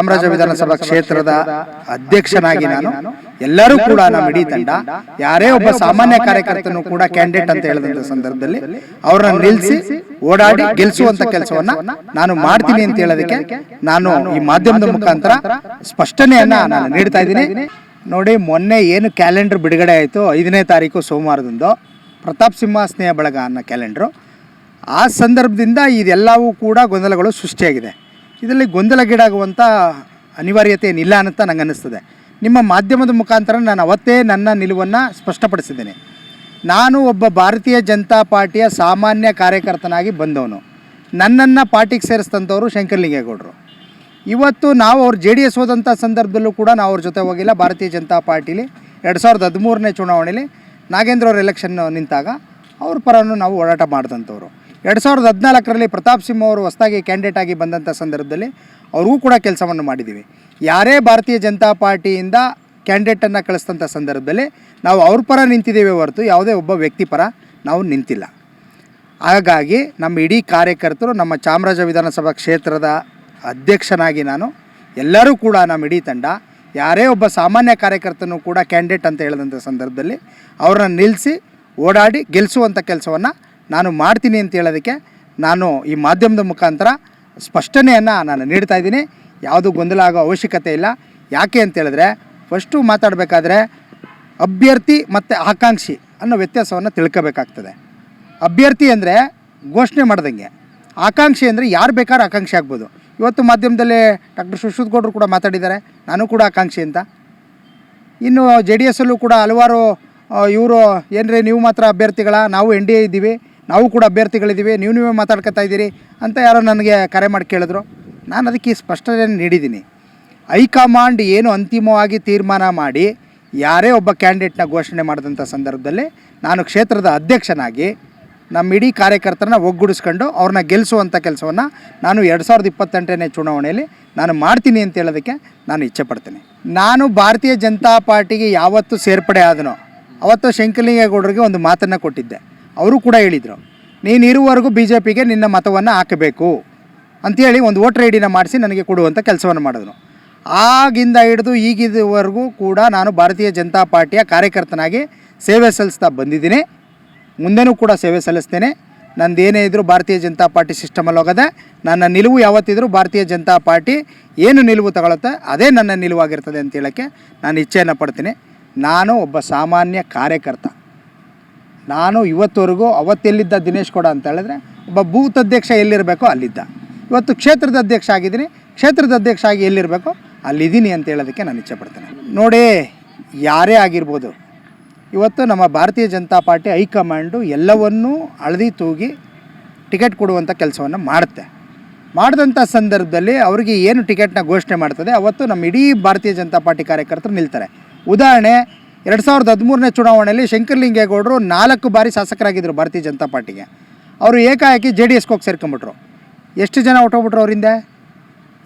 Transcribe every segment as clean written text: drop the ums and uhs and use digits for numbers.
ಚಾಮರಾಜ ವಿಧಾನಸಭಾ ಕ್ಷೇತ್ರದ ಅಧ್ಯಕ್ಷನಾಗಿ ನಾನು ಎಲ್ಲರೂ ಕೂಡ ನಮ್ಮ ಇಡೀ ತಂಡ ಯಾರೇ ಒಬ್ಬ ಸಾಮಾನ್ಯ ಕಾರ್ಯಕರ್ತನು ಕೂಡ ಕ್ಯಾಂಡಿಡೇಟ್ ಅಂತ ಹೇಳಿದಂತ ಸಂದರ್ಭದಲ್ಲಿ ಅವರನ್ನು ನಿಲ್ಲಿಸಿ ಓಡಾಡಿ ಗೆಲ್ಲಿಸುವಂತ ಕೆಲಸವನ್ನ ನಾನು ಮಾಡ್ತೀನಿ ಅಂತ ಹೇಳೋದಕ್ಕೆ ನಾನು ಈ ಮಾಧ್ಯಮದ ಮುಖಾಂತರ ಸ್ಪಷ್ಟನೆಯನ್ನ ನಾನು ನೀಡ್ತಾ ಇದ್ದೀನಿ. ನೋಡಿ, ಮೊನ್ನೆ ಏನು ಕ್ಯಾಲೆಂಡರ್ ಬಿಡುಗಡೆ ಆಯಿತು 5ನೇ ತಾರೀಕು ಸೋಮವಾರದಂದು ಪ್ರತಾಪ್ ಸಿಂಹ ಸ್ನೇಹ ಬಳಗ ಅನ್ನೋ ಕ್ಯಾಲೆಂಡ್ರು, ಆ ಸಂದರ್ಭದಿಂದ ಇದೆಲ್ಲವೂ ಕೂಡ ಗೊಂದಲಗಳು ಸೃಷ್ಟಿಯಾಗಿದೆ. ಇದರಲ್ಲಿ ಗೊಂದಲಗೀಡಾಗುವಂಥ ಅನಿವಾರ್ಯತೆ ಏನಿಲ್ಲ ಅಂತ ನಂಗೆ ಅನ್ನಿಸ್ತದೆ. ನಿಮ್ಮ ಮಾಧ್ಯಮದ ಮುಖಾಂತರ ನಾನು ಅವತ್ತೇ ನನ್ನ ನಿಲುವನ್ನು ಸ್ಪಷ್ಟಪಡಿಸಿದ್ದೇನೆ. ನಾನು ಒಬ್ಬ ಭಾರತೀಯ ಜನತಾ ಪಾರ್ಟಿಯ ಸಾಮಾನ್ಯ ಕಾರ್ಯಕರ್ತನಾಗಿ ಬಂದವನು. ನನ್ನನ್ನು ಪಾರ್ಟಿಗೆ ಸೇರಿಸಿದಂಥವರು ಶಂಕರಲಿಂಗೇಗೌಡರು. ಇವತ್ತು ನಾವು ಅವ್ರು JDS ಹೋದಂಥ ಸಂದರ್ಭದಲ್ಲೂ ಕೂಡ ನಾವು ಅವ್ರ ಜೊತೆ ಹೋಗಿಲ್ಲ. ಭಾರತೀಯ ಜನತಾ ಪಾರ್ಟಿಲಿ 2013ನೇ ಚುನಾವಣೆಯಲ್ಲಿ ನಾಗೇಂದ್ರ ಅವ್ರ ಎಲೆಕ್ಷನ್ ನಿಂತಾಗ ಅವ್ರ ಪರವನ್ನು ನಾವು ಹೋರಾಟ ಮಾಡಿದಂಥವ್ರು. 2014ರಲ್ಲಿ ಪ್ರತಾಪ್ ಸಿಂಹ ಅವರು ಹೊಸದಾಗಿ ಕ್ಯಾಂಡಿಡೇಟ್ ಆಗಿ ಬಂದಂಥ ಸಂದರ್ಭದಲ್ಲಿ ಅವ್ರಿಗೂ ಕೂಡ ಕೆಲಸವನ್ನು ಮಾಡಿದ್ದೀವಿ. ಯಾರೇ ಭಾರತೀಯ ಜನತಾ ಪಾರ್ಟಿಯಿಂದ ಕ್ಯಾಂಡಿಡೇಟನ್ನು ಕಳಿಸಿದಂಥ ಸಂದರ್ಭದಲ್ಲಿ ನಾವು ಅವ್ರ ಪರ ನಿಂತಿದ್ದೇವೆ ಹೊರತು ಯಾವುದೇ ಒಬ್ಬ ವ್ಯಕ್ತಿ ಪರ ನಾವು ನಿಂತಿಲ್ಲ. ಹಾಗಾಗಿ ನಮ್ಮ ಇಡೀ ಕಾರ್ಯಕರ್ತರು, ನಮ್ಮ ಚಾಮರಾಜ ವಿಧಾನಸಭಾ ಕ್ಷೇತ್ರದ ಅಧ್ಯಕ್ಷನಾಗಿ ನಾನು ಎಲ್ಲರೂ ಕೂಡ ನಮ್ಮ ಇಡೀ ತಂಡ ಯಾರೇ ಒಬ್ಬ ಸಾಮಾನ್ಯ ಕಾರ್ಯಕರ್ತನು ಕೂಡ ಕ್ಯಾಂಡಿಡೇಟ್ ಅಂತ ಹೇಳಿದಂಥ ಸಂದರ್ಭದಲ್ಲಿ ಅವರನ್ನು ನಿಲ್ಲಿಸಿ ಓಡಾಡಿ ಗೆಲ್ಲಿಸುವಂಥ ಕೆಲಸವನ್ನು ನಾನು ಮಾಡ್ತೀನಿ ಅಂತ ಹೇಳೋದಕ್ಕೆ ನಾನು ಈ ಮಾಧ್ಯಮದ ಮುಖಾಂತರ ಸ್ಪಷ್ಟನೆಯನ್ನು ನಾನು ನೀಡ್ತಾ ಇದ್ದೀನಿ. ಯಾವುದು ಗೊಂದಲ ಆಗೋ ಅವಶ್ಯಕತೆ ಇಲ್ಲ. ಯಾಕೆ ಅಂತೇಳಿದ್ರೆ, ಫಸ್ಟು ಮಾತಾಡಬೇಕಾದ್ರೆ ಅಭ್ಯರ್ಥಿ ಮತ್ತು ಆಕಾಂಕ್ಷಿ ಅನ್ನೋ ವ್ಯತ್ಯಾಸವನ್ನು ತಿಳ್ಕೋಬೇಕಾಗ್ತದೆ. ಅಭ್ಯರ್ಥಿ ಅಂದರೆ ಘೋಷಣೆ ಮಾಡ್ದಂಗೆ, ಆಕಾಂಕ್ಷಿ ಅಂದರೆ ಯಾರು ಬೇಕಾದ್ರೂ ಆಕಾಂಕ್ಷಿ ಆಗ್ಬೋದು. ಇವತ್ತು ಮಾಧ್ಯಮದಲ್ಲಿ ಡಾಕ್ಟರ್ ಸುಶ್ರುತ್ ಗೌಡರು ಕೂಡ ಮಾತಾಡಿದ್ದಾರೆ, ನಾನು ಕೂಡ ಆಕಾಂಕ್ಷಿ ಅಂತ. ಇನ್ನು JDSಲ್ಲೂ ಕೂಡ ಹಲವಾರು ಇವರು ಏನ್ರಿ ನೀವು ಮಾತ್ರ ಅಭ್ಯರ್ಥಿಗಳ, ನಾವು NDA ಇದ್ದೀವಿ, ನಾವು ಕೂಡ ಅಭ್ಯರ್ಥಿಗಳಿದ್ದೀವಿ, ನೀವೇ ಮಾತಾಡ್ಕೊತಾ ಇದ್ದೀರಿ ಅಂತ ಯಾರೋ ನನಗೆ ಕರೆ ಮಾಡಿ ಕೇಳಿದ್ರು. ನಾನು ಅದಕ್ಕೆ ಸ್ಪಷ್ಟನೆ ನೀಡಿದ್ದೀನಿ. ಹೈಕಮಾಂಡ್ ಏನು ಅಂತಿಮವಾಗಿ ತೀರ್ಮಾನ ಮಾಡಿ ಯಾರೇ ಒಬ್ಬ ಕ್ಯಾಂಡಿಡೇಟ್ನ ಘೋಷಣೆ ಮಾಡಿದಂಥ ಸಂದರ್ಭದಲ್ಲಿ ನಾನು ಕ್ಷೇತ್ರದ ಅಧ್ಯಕ್ಷನಾಗಿ ನಮ್ಮ ಇಡೀ ಕಾರ್ಯಕರ್ತರನ್ನ ಒಗ್ಗೂಡಿಸ್ಕೊಂಡು ಅವ್ರನ್ನ ಗೆಲ್ಲಿಸುವಂಥ ಕೆಲಸವನ್ನು ನಾನು 2028ನೇ ಚುನಾವಣೆಯಲ್ಲಿ ನಾನು ಮಾಡ್ತೀನಿ ಅಂತ ಹೇಳೋದಕ್ಕೆ ನಾನು ಇಚ್ಛೆ ಪಡ್ತೀನಿ. ನಾನು ಭಾರತೀಯ ಜನತಾ ಪಾರ್ಟಿಗೆ ಯಾವತ್ತು ಸೇರ್ಪಡೆ ಆದನೋ ಅವತ್ತು ಶಂಕರಲಿಂಗೇಗೌಡರಿಗೆ ಒಂದು ಮಾತನ್ನು ಕೊಟ್ಟಿದ್ದೆ. ಅವರು ಕೂಡ ಹೇಳಿದರು, ನೀನು ಇರುವವರೆಗೂ BJPಗೆ ನಿನ್ನ ಮತವನ್ನು ಹಾಕಬೇಕು ಅಂಥೇಳಿ ಒಂದು ವೋಟರ್ ID ಮಾಡಿಸಿ ನನಗೆ ಕೊಡುವಂಥ ಕೆಲಸವನ್ನು ಮಾಡಿದ್ರು. ಆಗಿಂದ ಹಿಡಿದು ಈಗಿದುವರೆಗೂ ಕೂಡ ನಾನು ಭಾರತೀಯ ಜನತಾ ಪಾರ್ಟಿಯ ಕಾರ್ಯಕರ್ತನಾಗಿ ಸೇವೆ ಸಲ್ಲಿಸ್ತಾ ಬಂದಿದ್ದೀನಿ. ಮುಂದೆನೂ ಕೂಡ ಸೇವೆ ಸಲ್ಲಿಸ್ತೇನೆ. ನಂದೇನೇ ಇದ್ದರೂ ಭಾರತೀಯ ಜನತಾ ಪಾರ್ಟಿ ಸಿಸ್ಟಮಲ್ಲಿ ಹೋಗೋದೆ. ನನ್ನ ನಿಲುವು ಯಾವತ್ತಿದ್ರೂ ಭಾರತೀಯ ಜನತಾ ಪಾರ್ಟಿ ಏನು ನಿಲುವು ತಗೊಳುತ್ತೆ ಅದೇ ನನ್ನ ನಿಲುವಾಗಿರ್ತದೆ ಅಂತ ಹೇಳೋಕ್ಕೆ ನಾನು ಇಚ್ಛೆಯನ್ನು ಪಡ್ತೀನಿ. ನಾನು ಒಬ್ಬ ಸಾಮಾನ್ಯ ಕಾರ್ಯಕರ್ತ. ನಾನು ಇವತ್ತವರೆಗೂ ಅವತ್ತೆಲ್ಲಿದ್ದ ದಿನೇಶ್ ಗೌಡ ಅಂತ ಹೇಳಿದ್ರೆ ಒಬ್ಬ ಬೂತ್ ಅಧ್ಯಕ್ಷ ಎಲ್ಲಿರಬೇಕೋ ಅಲ್ಲಿದ್ದ. ಇವತ್ತು ಕ್ಷೇತ್ರದ ಅಧ್ಯಕ್ಷ ಆಗಿದ್ದೀನಿ. ಕ್ಷೇತ್ರದ ಅಧ್ಯಕ್ಷ ಆಗಿ ಎಲ್ಲಿರಬೇಕೋ ಅಲ್ಲಿದ್ದೀನಿ ಅಂತ ಹೇಳೋದಕ್ಕೆ ನಾನು ಇಚ್ಛೆ ಪಡ್ತೇನೆ. ನೋಡಿ, ಯಾರೇ ಆಗಿರ್ಬೋದು, ಇವತ್ತು ನಮ್ಮ ಭಾರತೀಯ ಜನತಾ ಪಾರ್ಟಿ ಹೈಕಮಾಂಡು ಎಲ್ಲವನ್ನೂ ಹಳದಿ ತೂಗಿ ಟಿಕೆಟ್ ಕೊಡುವಂಥ ಕೆಲಸವನ್ನು ಮಾಡುತ್ತೆ. ಮಾಡಿದಂಥ ಸಂದರ್ಭದಲ್ಲಿ ಅವರಿಗೆ ಏನು ಟಿಕೆಟ್ನ ಘೋಷಣೆ ಮಾಡ್ತದೆ ಅವತ್ತು ನಮ್ಮ ಇಡೀ ಭಾರತೀಯ ಜನತಾ ಪಾರ್ಟಿ ಕಾರ್ಯಕರ್ತರು ನಿಲ್ತಾರೆ. ಉದಾಹರಣೆ, 2013ನೇ ಚುನಾವಣೆಯಲ್ಲಿ ಶಂಕರಲಿಂಗೇಗೌಡರು 4 ಬಾರಿ ಶಾಸಕರಾಗಿದ್ದರು ಭಾರತೀಯ ಜನತಾ ಪಾರ್ಟಿಗೆ. ಅವರು ಏಕಾಏಕಿ JDSಗೆ ಹೋಗಿ ಸೇರ್ಕೊಂಬಿಟ್ರು. ಎಷ್ಟು ಜನ ಹೊಟ್ಟೋಗ್ಬಿಟ್ರು ಅವರಿಂದ?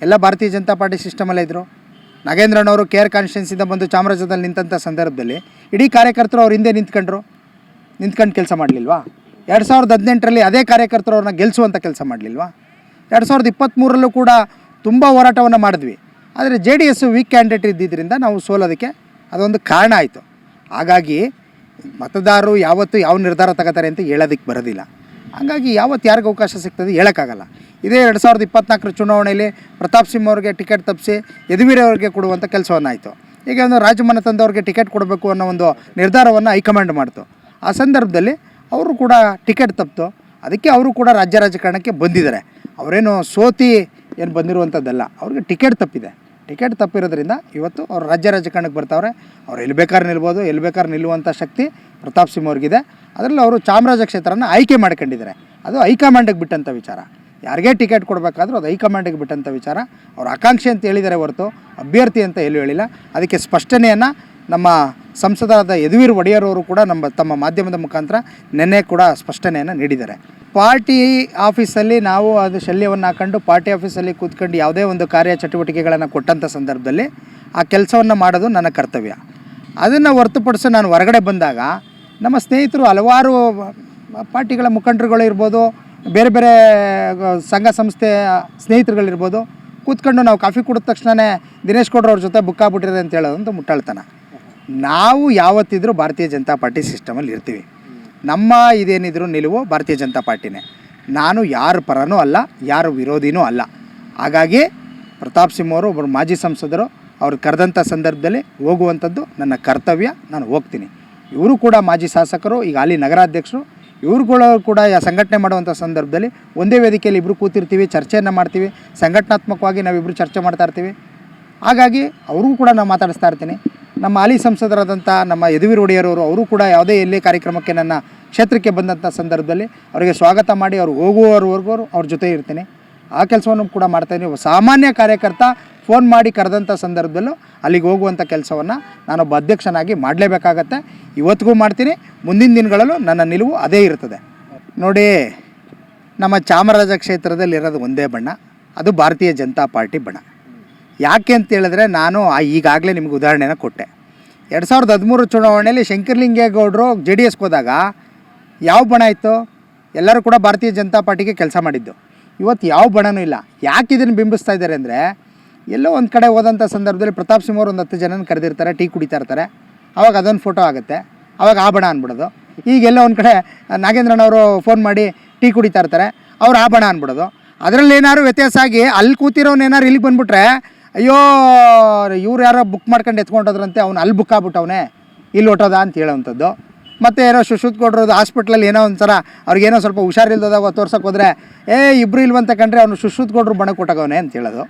ಎಲ್ಲ ಭಾರತೀಯ ಜನತಾ ಪಾರ್ಟಿ ಸಿಸ್ಟಮಲ್ಲೇ ಇದ್ದರು. ನಾಗೇಂದ್ರನವರು KR ಕಾನ್ಸ್ಟಿಟ್ಯೂನ್ಸಿಂದ ಬಂದು ಚಾಮರಾಜದಲ್ಲಿ ನಿಂತಂಥ ಸಂದರ್ಭದಲ್ಲಿ ಇಡೀ ಕಾರ್ಯಕರ್ತರು ಅವ್ರ ಹಿಂದೆ ನಿಂತ್ಕೊಂಡು ಕೆಲಸ ಮಾಡಲಿಲ್ವಾ? 2018ರಲ್ಲಿ ಅದೇ ಕಾರ್ಯಕರ್ತರು ಅವ್ರನ್ನ ಗೆಲ್ಲಿಸುವಂಥ ಕೆಲಸ ಮಾಡಲಿಲ್ವಾ? 2023ರಲ್ಲೂ ಕೂಡ ತುಂಬ ಹೋರಾಟವನ್ನು ಮಾಡಿದ್ವಿ. ಆದರೆ JDS ವೀಕ್ ಕ್ಯಾಂಡಿಡೇಟ್ ಇದ್ದಿದ್ದರಿಂದ ನಾವು ಸೋಲೋದಕ್ಕೆ ಅದೊಂದು ಕಾರಣ ಆಯಿತು. ಹಾಗಾಗಿ ಮತದಾರರು ಯಾವತ್ತು ಯಾವ ನಿರ್ಧಾರ ತಗೋತಾರೆ ಅಂತ ಹೇಳೋದಕ್ಕೆ ಬರೋದಿಲ್ಲ. ಹಾಗಾಗಿ ಯಾವತ್ತು ಯಾರಿಗೆ ಅವಕಾಶ ಸಿಗ್ತದೆ ಹೇಳೋಕ್ಕಾಗಲ್ಲ. ಇದೇ 2024 ಚುನಾವಣೆಯಲ್ಲಿ ಪ್ರತಾಪ್ ಸಿಂಹ ಅವ್ರಿಗೆ ಟಿಕೆಟ್ ತಪ್ಪಿಸಿ ಯದುವೀರ್ ಅವರಿಗೆ ಕೊಡುವಂಥ ಕೆಲಸವನ್ನು ಆಯಿತು. ಈಗ ಒಂದು ರಾಜಮನೆ ತಂದವ್ರಿಗೆ ಟಿಕೆಟ್ ಕೊಡಬೇಕು ಅನ್ನೋ ಒಂದು ನಿರ್ಧಾರವನ್ನು ಹೈಕಮಾಂಡ್ ಮಾಡ್ತು. ಆ ಸಂದರ್ಭದಲ್ಲಿ ಅವರು ಕೂಡ ಟಿಕೆಟ್ ತಪ್ಪಿತು. ಅದಕ್ಕೆ ಅವರು ಕೂಡ ರಾಜ್ಯ ರಾಜಕಾರಣಕ್ಕೆ ಬಂದಿದ್ದಾರೆ. ಅವರೇನು ಸೋತಿ ಏನು ಬಂದಿರುವಂಥದ್ದಲ್ಲ, ಅವ್ರಿಗೆ ಟಿಕೆಟ್ ತಪ್ಪಿದೆ. ಟಿಕೆಟ್ ತಪ್ಪಿರೋದ್ರಿಂದ ಇವತ್ತು ಅವರು ರಾಜ್ಯ ರಾಜಕಾರಣಕ್ಕೆ ಬರ್ತಾವ್ರೆ. ಅವ್ರು ಎಲ್ಲಿ ಬೇಕಾದ್ರೆ ನಿಲ್ಬೋದು, ಎಲ್ಲಿ ಬೇಕಾದ್ರೆ ನಿಲ್ಲುವಂಥ ಶಕ್ತಿ ಪ್ರತಾಪ್ ಸಿಂಹ ಅವ್ರಿಗಿದೆ. ಅದರಲ್ಲಿ ಅವರು ಚಾಮರಾಜ ಕ್ಷೇತ್ರನ ಆಯ್ಕೆ ಮಾಡ್ಕೊಂಡಿದ್ದಾರೆ. ಅದು ಹೈಕಮಾಂಡಿಗೆ ಬಿಟ್ಟಂಥ ವಿಚಾರ. ಯಾರಿಗೇ ಟಿಕೆಟ್ ಕೊಡಬೇಕಾದ್ರೂ ಅದು ಹೈಕಮಾಂಡಿಗೆ ಬಿಟ್ಟಂಥ ವಿಚಾರ. ಅವ್ರು ಆಕಾಂಕ್ಷಿ ಅಂತ ಹೇಳಿದ್ದಾರೆ ಹೊರತು ಅಭ್ಯರ್ಥಿ ಅಂತ ಎಲ್ಲೂ ಹೇಳಿಲ್ಲ. ಅದಕ್ಕೆ ಸ್ಪಷ್ಟನೆಯನ್ನು ನಮ್ಮ ಸಂಸದರಾದ ಯದುವೀರ್ ಒಡೆಯರವರು ಕೂಡ ತಮ್ಮ ಮಾಧ್ಯಮದ ಮುಖಾಂತರ ನಿನ್ನೆ ಕೂಡ ಸ್ಪಷ್ಟನೆಯನ್ನು ನೀಡಿದ್ದಾರೆ. ಪಾರ್ಟಿ ಆಫೀಸಲ್ಲಿ ನಾವು ಅದು ಶಲ್ಯವನ್ನು ಹಾಕೊಂಡು ಪಾರ್ಟಿ ಆಫೀಸಲ್ಲಿ ಕೂತ್ಕೊಂಡು ಯಾವುದೇ ಒಂದು ಕಾರ್ಯ ಚಟುವಟಿಕೆಗಳನ್ನು ಕೊಟ್ಟಂಥ ಸಂದರ್ಭದಲ್ಲಿ ಆ ಕೆಲಸವನ್ನು ಮಾಡೋದು ನನ್ನ ಕರ್ತವ್ಯ. ಅದನ್ನು ಹೊರತುಪಡಿಸಿ ನಾನು ಹೊರಗಡೆ ಬಂದಾಗ ನಮ್ಮ ಸ್ನೇಹಿತರು ಹಲವಾರು ಪಾರ್ಟಿಗಳ ಮುಖಂಡರುಗಳು ಇರ್ಬೋದು, ಬೇರೆ ಬೇರೆ ಸಂಘ ಸಂಸ್ಥೆ ಸ್ನೇಹಿತರುಗಳಿರ್ಬೋದು, ಕೂತ್ಕೊಂಡು ನಾವು ಕಾಫಿ ಕುಡಿದ ತಕ್ಷಣವೇ ದಿನೇಶ್ ಗೌಡ್ರು ಅವ್ರ ಜೊತೆ ಬುಕ್ ಆಗ್ಬಿಟ್ಟಿದೆ ಅಂತ ಹೇಳೋದಂತ ಮುಟ್ಟಾಳ್ತನ. ನಾವು ಯಾವತ್ತಿದ್ರೂ ಭಾರತೀಯ ಜನತಾ ಪಾರ್ಟಿ ಸಿಸ್ಟಮಲ್ಲಿ ಇರ್ತೀವಿ. ನಮ್ಮ ಇದೇನಿದ್ರು ನಿಲುವು ಭಾರತೀಯ ಜನತಾ ಪಾರ್ಟಿನೇ. ನಾನು ಯಾರ ಪರನೂ ಅಲ್ಲ, ಯಾರ ವಿರೋಧಿನೂ ಅಲ್ಲ. ಹಾಗಾಗಿ ಪ್ರತಾಪ್ ಸಿಂಹ ಅವರು ಒಬ್ಬರು ಮಾಜಿ ಸಂಸದರು, ಅವ್ರು ಕರೆದಂಥ ಸಂದರ್ಭದಲ್ಲಿ ಹೋಗುವಂಥದ್ದು ನನ್ನ ಕರ್ತವ್ಯ, ನಾನು ಹೋಗ್ತೀನಿ. ಇವರು ಕೂಡ ಮಾಜಿ ಶಾಸಕರು, ಈಗ ಅಲ್ಲಿ ನಗರಾಧ್ಯಕ್ಷರು. ಇವ್ರುಗಳು ಕೂಡ ಸಂಘಟನೆ ಮಾಡುವಂಥ ಸಂದರ್ಭದಲ್ಲಿ ಒಂದೇ ವೇದಿಕೆಯಲ್ಲಿ ಇಬ್ಬರು ಕೂತಿರ್ತೀವಿ, ಚರ್ಚೆಯನ್ನು ಮಾಡ್ತೀವಿ, ಸಂಘಟನಾತ್ಮಕವಾಗಿ ನಾವಿಬ್ಬರು ಚರ್ಚೆ ಮಾಡ್ತಾ ಇರ್ತೀವಿ. ಹಾಗಾಗಿ ಅವ್ರಿಗೂ ಕೂಡ ನಾನು ಮಾತಾಡಿಸ್ತಾ ಇರ್ತೀನಿ. ನಮ್ಮ ಹಾಲಿ ಸಂಸದರಾದಂಥ ನಮ್ಮ ಯದುವೀರ್ ಒಡೆಯರವರು ಅವರು ಕೂಡ ಯಾವುದೇ ಎಲ್ಲೇ ಕಾರ್ಯಕ್ರಮಕ್ಕೆ ನನ್ನ ಕ್ಷೇತ್ರಕ್ಕೆ ಬಂದಂಥ ಸಂದರ್ಭದಲ್ಲಿ ಅವರಿಗೆ ಸ್ವಾಗತ ಮಾಡಿ ಅವ್ರು ಹೋಗುವವರೆಗೂ ಅವ್ರ ಜೊತೆ ಇರ್ತೀನಿ. ಆ ಕೆಲಸವನ್ನು ಕೂಡ ಮಾಡ್ತಾಯಿದ್ದೀನಿ. ಒಬ್ಬ ಸಾಮಾನ್ಯ ಕಾರ್ಯಕರ್ತ ಫೋನ್ ಮಾಡಿ ಕರೆದಂಥ ಸಂದರ್ಭದಲ್ಲೂ ಅಲ್ಲಿಗೆ ಹೋಗುವಂಥ ಕೆಲಸವನ್ನು ನಾನೊಬ್ಬ ಅಧ್ಯಕ್ಷನಾಗಿ ಮಾಡಲೇಬೇಕಾಗತ್ತೆ. ಇವತ್ತಿಗೂ ಮಾಡ್ತೀನಿ, ಮುಂದಿನ ದಿನಗಳಲ್ಲೂ ನನ್ನ ನಿಲುವು ಅದೇ ಇರ್ತದೆ. ನೋಡಿ, ನಮ್ಮ ಚಾಮರಾಜ ಕ್ಷೇತ್ರದಲ್ಲಿರೋದು ಒಂದೇ ಬಣ್ಣ, ಅದು ಭಾರತೀಯ ಜನತಾ ಪಾರ್ಟಿ ಬಣ್ಣ. ಯಾಕೆ ಅಂತ ಹೇಳಿದ್ರೆ, ನಾನು ಈಗಾಗಲೇ ನಿಮಗೆ ಉದಾಹರಣೆನ ಕೊಟ್ಟೆ. 2013 ಚುನಾವಣೆಯಲ್ಲಿ ಶಂಕರಲಿಂಗೇಗೌಡರು JDSಗೆ ಹೋದಾಗ ಯಾವ ಬಣ ಇತ್ತು? ಎಲ್ಲರೂ ಕೂಡ ಭಾರತೀಯ ಜನತಾ ಪಾರ್ಟಿಗೆ ಕೆಲಸ ಮಾಡಿದ್ದು. ಇವತ್ತು ಯಾವ ಬಣನೂ ಇಲ್ಲ. ಯಾಕೆ ಇದನ್ನು ಬಿಂಬಿಸ್ತಾ ಇದ್ದಾರೆ ಅಂದರೆ, ಎಲ್ಲೋ ಒಂದು ಕಡೆ ಹೋದಂಥ ಸಂದರ್ಭದಲ್ಲಿ ಪ್ರತಾಪ್ ಸಿಂಹ ಅವರು ಒಂದು 10 ಜನನ ಕರೆದಿರ್ತಾರೆ, ಟೀ ಕುಡಿತಾ ಇರ್ತಾರೆ, ಆವಾಗ ಅದೊಂದು ಫೋಟೋ ಆಗುತ್ತೆ, ಆವಾಗ ಆ ಬಣ ಅಂದ್ಬಿಡೋದು. ಈಗೆಲ್ಲ ಒಂದು ಕಡೆ ನಾಗೇಂದ್ರನವರು ಫೋನ್ ಮಾಡಿ ಟೀ ಕುಡಿತಾ ಇರ್ತಾರೆ, ಅವ್ರು ಆ ಬಣ ಅಂದ್ಬಿಡೋದು. ಅದರಲ್ಲಿ ಏನಾದ್ರು ವ್ಯತ್ಯಾಸ ಆಗಿ ಅಲ್ಲಿ ಕೂತಿರೋನೇನಾರು ಇಲ್ಲಿಗೆ ಬಂದುಬಿಟ್ರೆ, ಅಯ್ಯೋ ಇವ್ರು ಯಾರೋ ಬುಕ್ ಮಾಡ್ಕೊಂಡು ಎತ್ಕೊಂಡೋದ್ರಂತೆ, ಅವ್ನು ಅಲ್ಲಿ ಬುಕ್ ಆಗ್ಬಿಟ್ಟವನೇ, ಇಲ್ಲಿ ಹೊಟ್ಟೋದ ಅಂತ ಹೇಳೋವಂಥದ್ದು. ಮತ್ತು ಏನೋ ಸುಶ್ರುತ್ ಕೊಡ್ರೋದು ಹಾಸ್ಪಿಟ್ಲಲ್ಲಿ ಏನೋ ಒಂಥರ ಅವ್ರಿಗೇನೋ ಸ್ವಲ್ಪ ಹುಷಾರಿಲ್ದಾಗ ತೋರ್ಸೋಕೆ ಹೋದರೆ, ಇಬ್ಬರು ಇಲ್ವಂತ ಕಂಡ್ರೆ ಅವನು ಸುಶ್ರುತ್ ಕೊಡ್ರು ಬಣ ಕೊಟ್ಟಗವನೇ ಅಂತ ಹೇಳೋದು.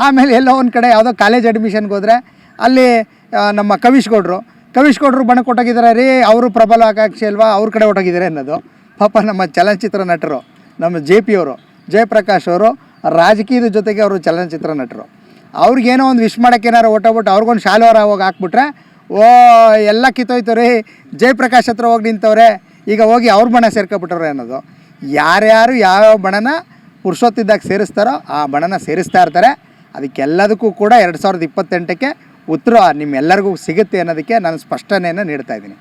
ಆಮೇಲೆ ಎಲ್ಲೋ ಒಂದು ಕಡೆ ಯಾವುದೋ ಕಾಲೇಜ್ ಅಡ್ಮಿಷನ್ಗೆ ಹೋದರೆ ಅಲ್ಲಿ ನಮ್ಮ ಕವಿಶ್ ಗೌಡ್ರು ಬಣ ಕೊಟ್ಟೋಗಿದ್ದಾರೆ ರೀ, ಅವರು ಪ್ರಬಲ ಆಕಾಂಕ್ಷಿ ಅಲ್ವಾ, ಅವ್ರ ಕಡೆ ಹೊಟ್ಟೋಗಿದ್ದಾರೆ ಅನ್ನೋದು. ಪಾಪ ನಮ್ಮ ಚಲನಚಿತ್ರ ನಟರು, ನಮ್ಮ JP ಅವರು, ಜಯಪ್ರಕಾಶ್ ಅವರು ರಾಜಕೀಯದ ಜೊತೆಗೆ ಅವರು ಚಲನಚಿತ್ರ ನಟರು. ಅವ್ರಿಗೇನೋ ಒಂದು ವಿಶ್ ಮಾಡೋಕ್ಕೆ ಏನಾರು ಹೊಟ್ಟೋಗ್ಬಿಟ್ಟು ಅವ್ರಿಗೊಂದು ಶಾಲೆವರ ಹೋಗಿ ಹಾಕ್ಬಿಟ್ರೆ, ಎಲ್ಲ ಕಿತ್ತೋಯ್ತು ರೀ, ಜಯಪ್ರಕಾಶ್ ಹತ್ರ ಹೋಗಿ ನಿಂತವ್ರೆ, ಈಗ ಹೋಗಿ ಅವ್ರ ಬಣ ಸೇರ್ಕೊಬಿಟ್ಟವ್ರೆ ಅನ್ನೋದು. ಯಾರ್ಯಾರು ಯಾವ್ಯಾವ ಬಣನ ಪುರುಷೊತ್ತಿದ್ದಾಗ ಸೇರಿಸ್ತಾರೋ ಆ ಬಣನ ಸೇರಿಸ್ತಾ ಇರ್ತಾರೆ. ಅದಕ್ಕೆಲ್ಲದಕ್ಕೂ ಕೂಡ 2028ಕ್ಕೆ ಉತ್ತರ ನಿಮ್ಮೆಲ್ಲರಿಗೂ ಸಿಗುತ್ತೆ ಅನ್ನೋದಕ್ಕೆ ನಾನು ಸ್ಪಷ್ಟನೆಯನ್ನು ನೀಡ್ತಾ ಇದ್ದೀನಿ.